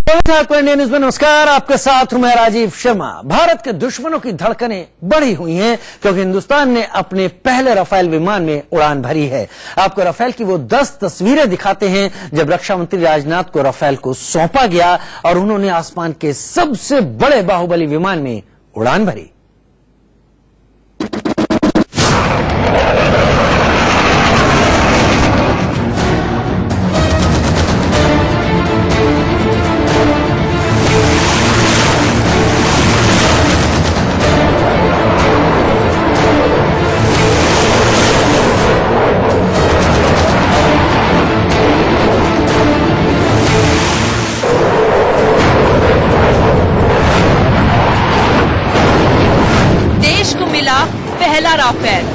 India news में नमस्कार, आपके साथ हूं मैं राजीव शर्मा। भारत के दुश्मनों की धड़कनें बढ़ी हुई हैं क्योंकि हिंदुस्तान ने अपने पहले राफेल विमान में उड़ान भरी है। आपको राफेल की वो 10 तस्वीरें दिखाते हैं जब रक्षा मंत्री राजनाथ को राफेल को सौंपा गया और उन्होंने आसमान के सबसे बड़े बाहुबली विमान में उड़ान भरी। पहला राफेल।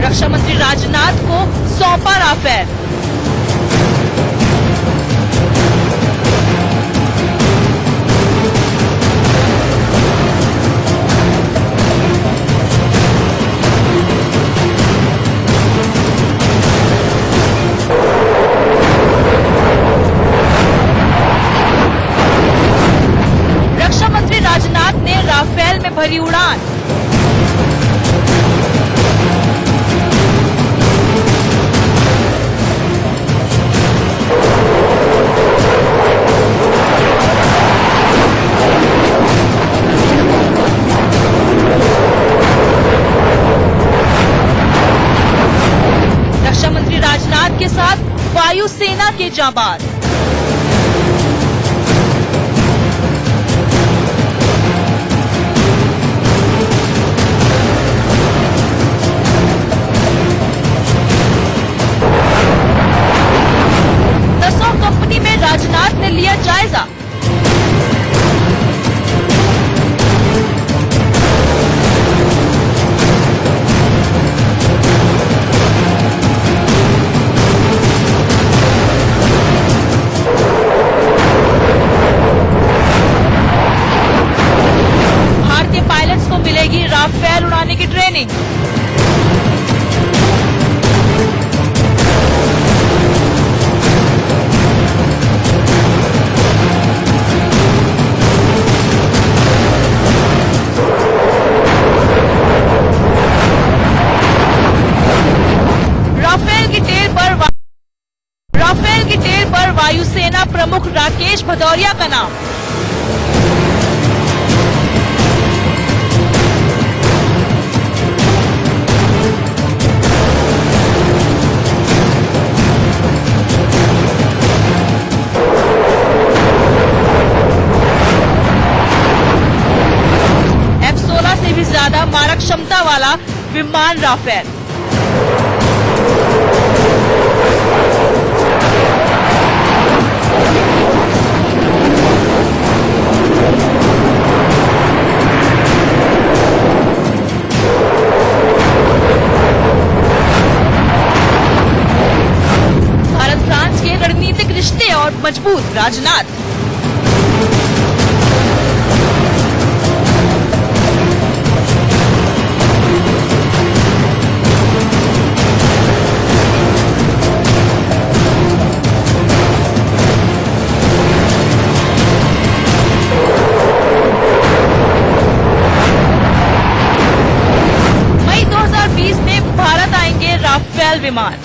रक्षा मंत्री राजनाथ को सौंपा राफेल। राजनाथ ने राफेल में भरी उड़ान। रक्षा मंत्री राजनाथ के साथ वायुसेना के जांबाज। राजनाथ ने लिया जायजा। भारतीय पायलट्स को मिलेगी राफेल उड़ाने की ट्रेनिंग। राफेल की टेल पर वायुसेना प्रमुख राकेश भदौरिया का नाम। F-16 से भी ज्यादा मारक क्षमता वाला विमान राफेल। रणनीतिक रिश्ते और मजबूत राजनाथ। मई 2020 में भारत आएंगे राफेल विमान।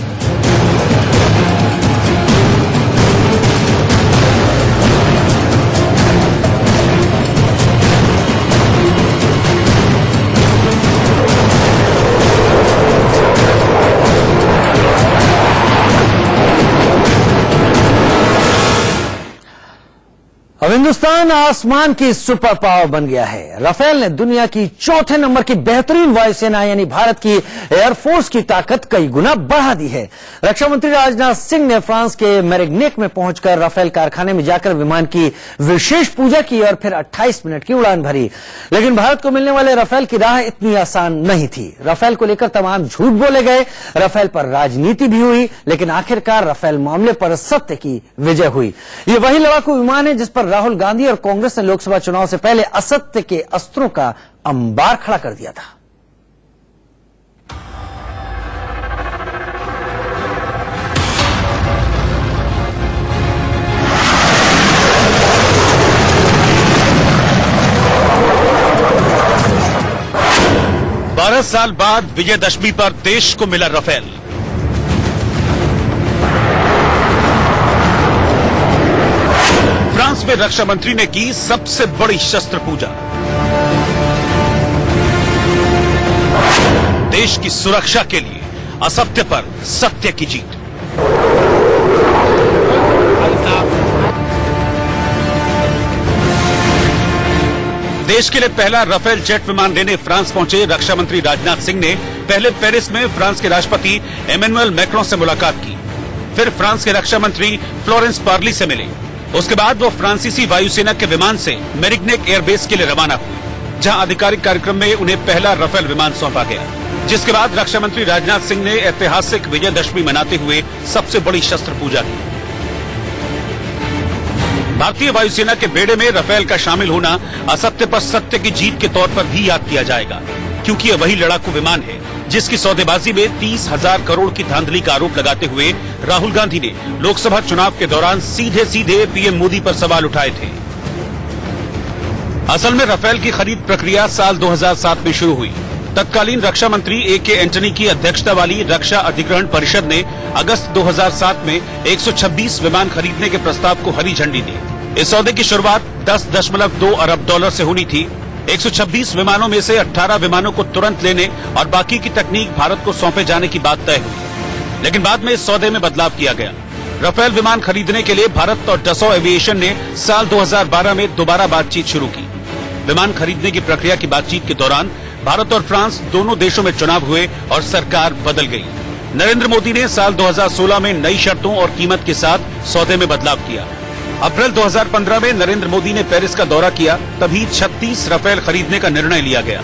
अब हिंदुस्तान आसमान की सुपर पावर बन गया है। राफेल ने दुनिया की चौथे नंबर की बेहतरीन वायुसेना यानी भारत की एयरफोर्स की ताकत कई गुना बढ़ा दी है। रक्षा मंत्री राजनाथ सिंह ने फ्रांस के मेरिग्नेक में पहुंचकर राफेल कारखाने में जाकर विमान की विशेष पूजा की और फिर 28 मिनट की उड़ान भरी। लेकिन भारत को मिलने वाले राफेल की राह इतनी आसान नहीं थी। राफेल को लेकर तमाम झूठ बोले गए, राफेल पर राजनीति भी हुई, लेकिन आखिरकार राफेल मामले पर सत्य की विजय हुई। ये वही लड़ाकू विमान है जिस पर राहुल गांधी और कांग्रेस ने लोकसभा चुनाव से पहले असत्य के अस्त्रों का अंबार खड़ा कर दिया था। बारह साल बाद विजयदशमी पर देश को मिला राफेल। फ्रांस में रक्षा मंत्री ने की सबसे बड़ी शस्त्र पूजा। देश की सुरक्षा के लिए असत्य पर सत्य की जीत। देश के लिए पहला राफेल जेट विमान लेने फ्रांस पहुंचे रक्षा मंत्री राजनाथ सिंह ने पहले पेरिस में फ्रांस के राष्ट्रपति एमेनुएल मैक्रों से मुलाकात की। फिर फ्रांस के रक्षा मंत्री फ्लोरेंस पार्ली से मिले। उसके बाद वो फ्रांसीसी वायुसेना के विमान से मेरिग्नेक एयरबेस के लिए रवाना हुए, जहां आधिकारिक कार्यक्रम में उन्हें पहला राफेल विमान सौंपा गया। जिसके बाद रक्षा मंत्री राजनाथ सिंह ने ऐतिहासिक विजयदशमी मनाते हुए सबसे बड़ी शस्त्र पूजा की। भारतीय वायुसेना के बेड़े में राफेल का शामिल होना असत्य पर सत्य की जीत के तौर पर भी याद किया जाएगा, क्योंकि यह वही लड़ाकू विमान है जिसकी सौदेबाजी में 30,000 करोड़ की धांधली का आरोप लगाते हुए राहुल गांधी ने लोकसभा चुनाव के दौरान सीधे सीधे पीएम मोदी पर सवाल उठाए थे। असल में राफेल की खरीद प्रक्रिया साल 2007 में शुरू हुई। तत्कालीन रक्षा मंत्री ए.के. एंटनी की अध्यक्षता वाली रक्षा अधिग्रहण परिषद ने अगस्त 2007 में 126 विमान खरीदने के प्रस्ताव को हरी झंडी दी। इस सौदे की शुरुआत 10.2 अरब डॉलर से होनी थी। 126 विमानों में से 18 विमानों को तुरंत लेने और बाकी की तकनीक भारत को सौंपे जाने की बात तय हुई, लेकिन बाद में इस सौदे में बदलाव किया गया। राफेल विमान खरीदने के लिए भारत और डसॉ एविएशन ने साल 2012 में दोबारा बातचीत शुरू की। विमान खरीदने की प्रक्रिया की बातचीत के दौरान भारत और फ्रांस दोनों देशों में चुनाव हुए और सरकार बदल गई। नरेंद्र मोदी ने साल 2016 में नई शर्तों और कीमत के साथ सौदे में बदलाव किया। अप्रैल 2015 में नरेंद्र मोदी ने पेरिस का दौरा किया, तभी 36 राफेल खरीदने का निर्णय लिया गया।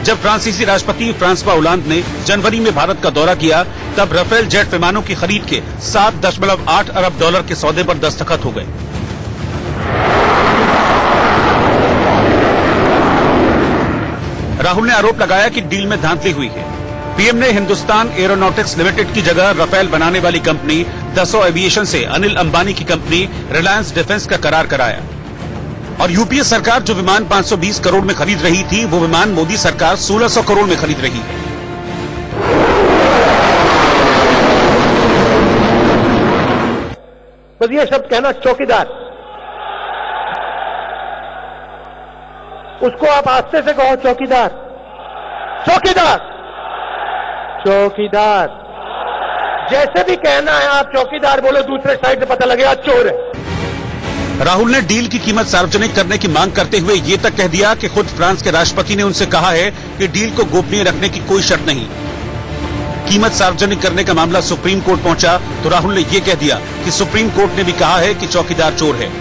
जब फ्रांसीसी राष्ट्रपति फ्रांसवा ओलांद ने जनवरी में भारत का दौरा किया, तब राफेल जेट विमानों की खरीद के 7.8 अरब डॉलर के सौदे पर दस्तखत हो गए। राहुल ने आरोप लगाया कि डील में धांधली हुई है। पीएम ने हिंदुस्तान एरोनॉटिक्स लिमिटेड की जगह राफेल बनाने वाली कंपनी डसॉ एविएशन से अनिल अंबानी की कंपनी रिलायंस डिफेंस का करार कराया। और यूपीए सरकार जो विमान 520 करोड़ में खरीद रही थी, वो विमान मोदी सरकार 1600 करोड़ में खरीद रही है। बस ये शब्द कहना चौकीदार, उसको आप आस्ते से कहो, चौकीदार, चौकीदार, चौकीदार। जैसे भी कहना है आप चौकीदार बोलो, दूसरे साइड से पता लगेगा चोर है। राहुल ने डील की कीमत सार्वजनिक करने की मांग करते हुए ये तक कह दिया कि खुद फ्रांस के राष्ट्रपति ने उनसे कहा है कि डील को गोपनीय रखने की कोई शर्त नहीं। कीमत सार्वजनिक करने का मामला सुप्रीम कोर्ट पहुंचा तो राहुल ने ये कह दिया कि सुप्रीम कोर्ट ने भी कहा है कि चौकीदार चोर है।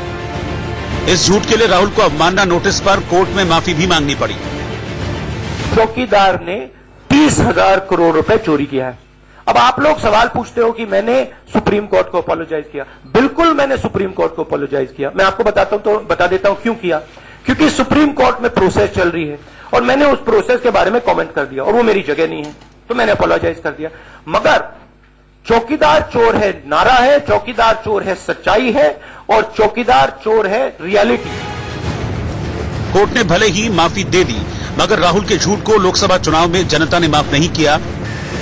इस झूठ के लिए राहुल को अवमानना नोटिस पर कोर्ट में माफी भी मांगनी पड़ी। चौकीदार ने 30,000 करोड़ रुपए चोरी किया है। अब आप लोग सवाल पूछते हो कि मैंने सुप्रीम कोर्ट को अपोलोजाइज किया। बिल्कुल मैंने सुप्रीम कोर्ट को अपोलोजाइज किया। मैं आपको बता देता हूं क्यों किया। क्योंकि सुप्रीम कोर्ट में प्रोसेस चल रही है और मैंने उस प्रोसेस के बारे में कमेंट कर दिया और वो मेरी जगह नहीं है, तो मैंने अपोलोजाइज कर दिया। मगर चौकीदार चोर है नारा है, चौकीदार चोर है सच्चाई है, और चौकीदार चोर है रियलिटी। कोर्ट ने भले ही माफी दे दी, मगर राहुल के झूठ को लोकसभा चुनाव में जनता ने माफ नहीं किया,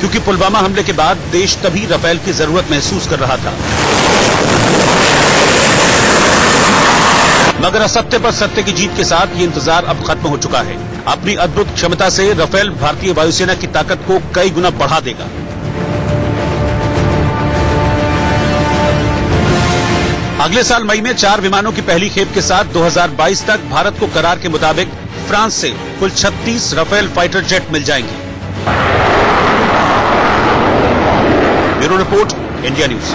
क्योंकि पुलवामा हमले के बाद देश तभी राफेल की जरूरत महसूस कर रहा था। मगर असत्य पर सत्य की जीत के साथ ये इंतजार अब खत्म हो चुका है। अपनी अद्भुत क्षमता से राफेल भारतीय वायुसेना की ताकत को कई गुना बढ़ा देगा। अगले साल मई में 4 विमानों की पहली खेप के साथ 2022 तक भारत को करार के मुताबिक फ्रांस से कुल 36 राफेल फाइटर जेट मिल जाएंगे। Bureau report, India news.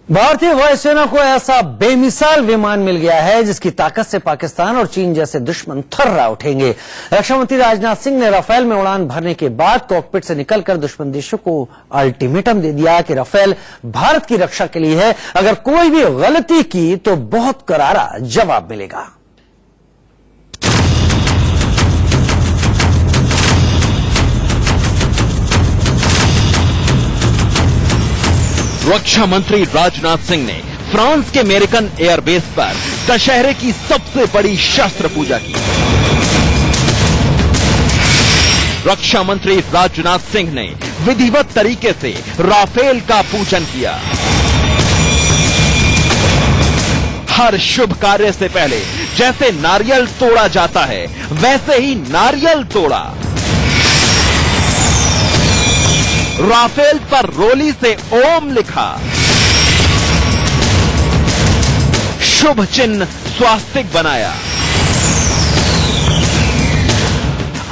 भारतीय वायुसेना को ऐसा बेमिसाल विमान मिल गया है जिसकी ताकत से पाकिस्तान और चीन जैसे दुश्मन थर्रा उठेंगे। रक्षा मंत्री राजनाथ सिंह ने राफेल में उड़ान भरने के बाद कॉकपिट से निकलकर दुश्मन देशों को अल्टीमेटम दे दिया कि राफेल भारत की रक्षा के लिए है, अगर कोई भी गलती की तो बहुत करारा जवाब मिलेगा। रक्षा मंत्री राजनाथ सिंह ने फ्रांस के अमेरिकन एयरबेस पर दशहरे की सबसे बड़ी शस्त्र पूजा की। रक्षा मंत्री राजनाथ सिंह ने विधिवत तरीके से राफेल का पूजन किया। हर शुभ कार्य से पहले जैसे नारियल तोड़ा जाता है वैसे ही नारियल तोड़ा। राफेल पर रोली से ओम लिखा, शुभ चिन्ह स्वास्तिक बनाया,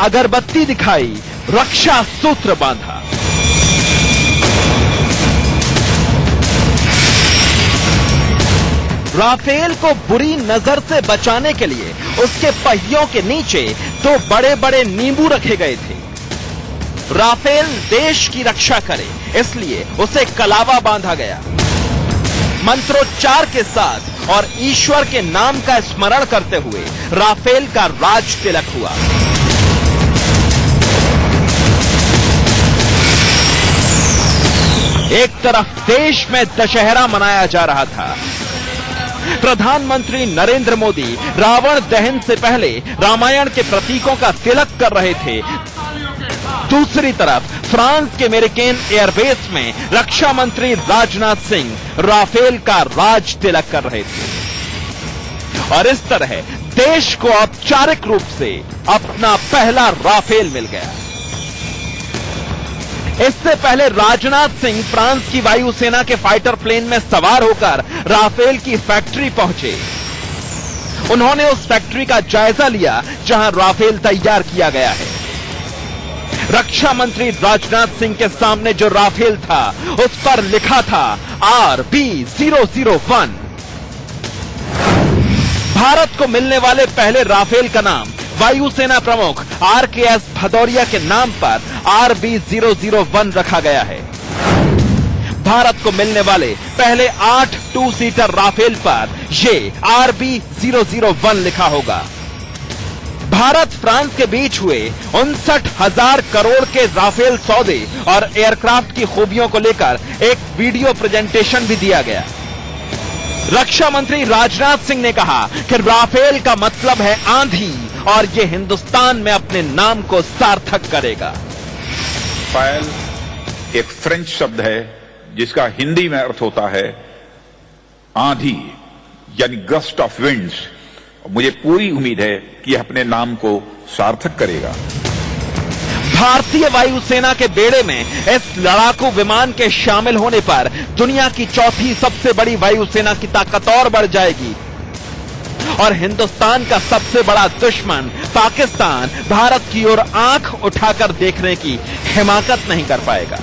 अगरबत्ती दिखाई, रक्षा सूत्र बांधा। राफेल को बुरी नजर से बचाने के लिए उसके पहियों के नीचे 2 बड़े बड़े नींबू रखे गए थे। राफेल देश की रक्षा करे इसलिए उसे कलावा बांधा गया। मंत्रोच्चार के साथ और ईश्वर के नाम का स्मरण करते हुए राफेल का राज तिलक हुआ। एक तरफ देश में दशहरा मनाया जा रहा था। प्रधानमंत्री नरेंद्र मोदी रावण दहन से पहले रामायण के प्रतीकों का तिलक कर रहे थे। दूसरी तरफ फ्रांस के अमेरिकन एयरबेस में रक्षा मंत्री राजनाथ सिंह राफेल का राज तिलक कर रहे थे। और इस तरह देश को औपचारिक रूप से अपना पहला राफेल मिल गया। इससे पहले राजनाथ सिंह फ्रांस की वायुसेना के फाइटर प्लेन में सवार होकर राफेल की फैक्ट्री पहुंचे। उन्होंने उस फैक्ट्री का जायजा लिया जहां राफेल तैयार किया गया है। रक्षा मंत्री राजनाथ सिंह के सामने जो राफेल था उस पर लिखा था RB001। भारत को मिलने वाले पहले राफेल का नाम वायुसेना प्रमुख RKS भदौरिया के नाम पर RB001 रखा गया है। भारत को मिलने वाले पहले 8 2-सीटर राफेल पर ये RB001 लिखा होगा। भारत फ्रांस के बीच हुए 59,000 करोड़ के राफेल सौदे और एयरक्राफ्ट की खूबियों को लेकर एक वीडियो प्रेजेंटेशन भी दिया गया। रक्षा मंत्री राजनाथ सिंह ने कहा कि राफेल का मतलब है आंधी और ये हिंदुस्तान में अपने नाम को सार्थक करेगा। राफेल एक फ्रेंच शब्द है जिसका हिंदी में अर्थ होता है आंधी, यानी गस्ट ऑफ विंड्स। मुझे पूरी उम्मीद है कि अपने नाम को सार्थक करेगा। भारतीय वायुसेना के बेड़े में इस लड़ाकू विमान के शामिल होने पर दुनिया की 4थी सबसे बड़ी वायुसेना की ताकत और बढ़ जाएगी और हिंदुस्तान का सबसे बड़ा दुश्मन पाकिस्तान भारत की ओर आंख उठाकर देखने की हिमाकत नहीं कर पाएगा।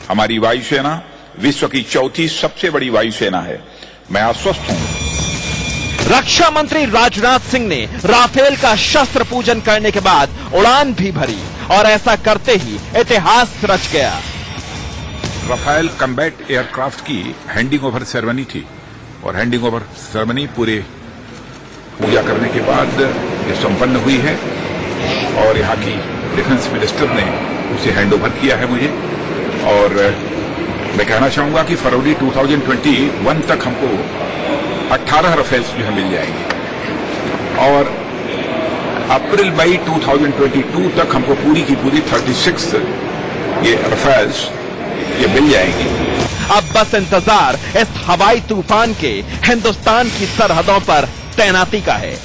हमारी वायुसेना विश्व की 4थी सबसे बड़ी वायुसेना है। मैं आश्वस्त हूं। रक्षा मंत्री राजनाथ सिंह ने राफेल का शस्त्र पूजन करने के बाद उड़ान भी भरी और ऐसा करते ही इतिहास रच गया। राफेल कॉम्बैट एयरक्राफ्ट की हैंडिंग ओवर सेरेमनी थी और हैंडिंग ओवर सेरेमनी पूरे पूजा करने के बाद ये संपन्न हुई है और यहाँ की डिफेंस मिनिस्टर ने उसे हैंड ओवर किया है मुझे। और मैं कहना चाहूंगा कि फरवरी 2021 तक हमको 18 राफेल्स जो है मिल जाएंगे और अप्रैल मई 2022 तक हमको पूरी की पूरी 36 ये राफेल्स ये मिल जाएंगी। अब बस इंतजार इस हवाई तूफान के हिंदुस्तान की सरहदों पर तैनाती का है।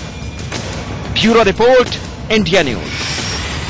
Bureau report, India news.